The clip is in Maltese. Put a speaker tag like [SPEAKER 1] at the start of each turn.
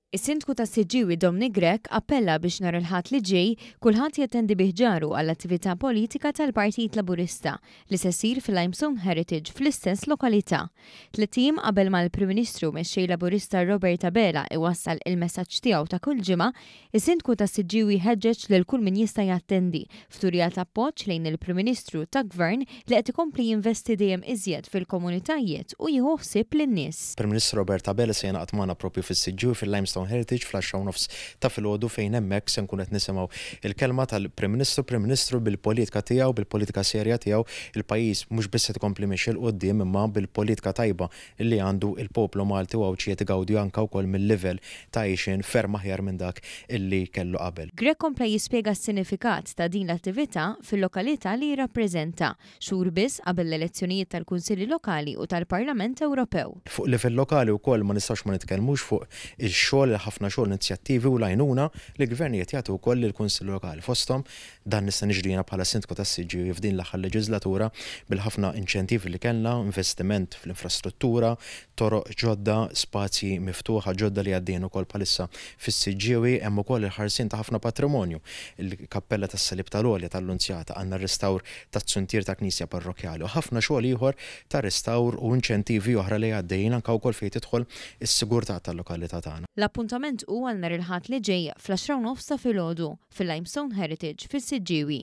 [SPEAKER 1] Is-Sindku tas-Siġġiewi Dominic Grech appella biex nhar il-Ħadd li ġej kulħadd jattendi bi ħġaru għall-attività politika tal-Partit Laburista li se ssir fil-Limestone Heritage fl-istess lokalità. Tliet qabel ma l-Prim Ministru mexxej Laburista Robert Abela iwassal il-messaġġ tiegħu ta' kull ġimgħa, is-Sindku tas-Siġġiewi ħeġġeġ lil kull min jista' jattendi f'turja ta' appoġġ lejn il-Prim Ministru ta' Gvern li qed ikompli jinvesti dejjem iżjed fil-komunitajiet u jieħu ħsieb lin-nies.
[SPEAKER 2] Prim Ministru Robert Abela se jingħaqad magħna proprju fis-Siġġiewi fil-Limestone Heritage fl-10:30 ta' filgħodu fejn hemmhekk se nkun qed nisimgħu il-kelma tal-Prim Ministru bil-politika tiegħu, bil-politika serja tiegħu, il-pajjiż mhux biss qed ikompli mexxi l quddiem imma bil-politika tajba li għandu il-poplu Malti u qiegħed igawdi anke wkoll mill-livell ta' għixin ferm aħjar minn dak illi kellu qabel.
[SPEAKER 1] Grech kompla jispjega s-sinifikat ta' din l-attività fil-lokalità li jirrappreżenta xhur biss qabel l-elezzjonijiet tal-Kunsilli Lokali u tal-Parlament Ewropew.
[SPEAKER 2] Fuq livell lokali wkoll ma nistax ma nitkellmux fuq il-xogħol ħafna xogħol inizjattivi u l-għajnuna li l-gvernijiet jagħtu wkoll lill-Kunsill Lokali. Fosthom dan nista' niġrina bħala Sindku tas-Siġġiewi f'din l-aħħar leġislatura bil-ħafna inċentivi li kellna, investiment fl-infrastruttura, toroq ġodda, spazji miftuħa ġodda li għaddejn ukoll bħalissa fis-Siġġiewi hemm ukoll il-ħarsien ta' ħafna patrimonju. Il-Kappella tas-Salib tal-Għolja tal-Lunzjata għandna r-restawr tat-Tsuntir ta' Knisja Parrokjali u ħafna xogħol ieħor ta' restawr u inċentivi oħra li għaddejjin anke wkoll fejn tidħol is-sigurtà tal-lokalità tagħna.
[SPEAKER 1] L-appuntament huwa nhar il-Ħadd li ġej fl-10:30 ta' filgħodu fil-Limestone Heritage fis-Siġġiewi.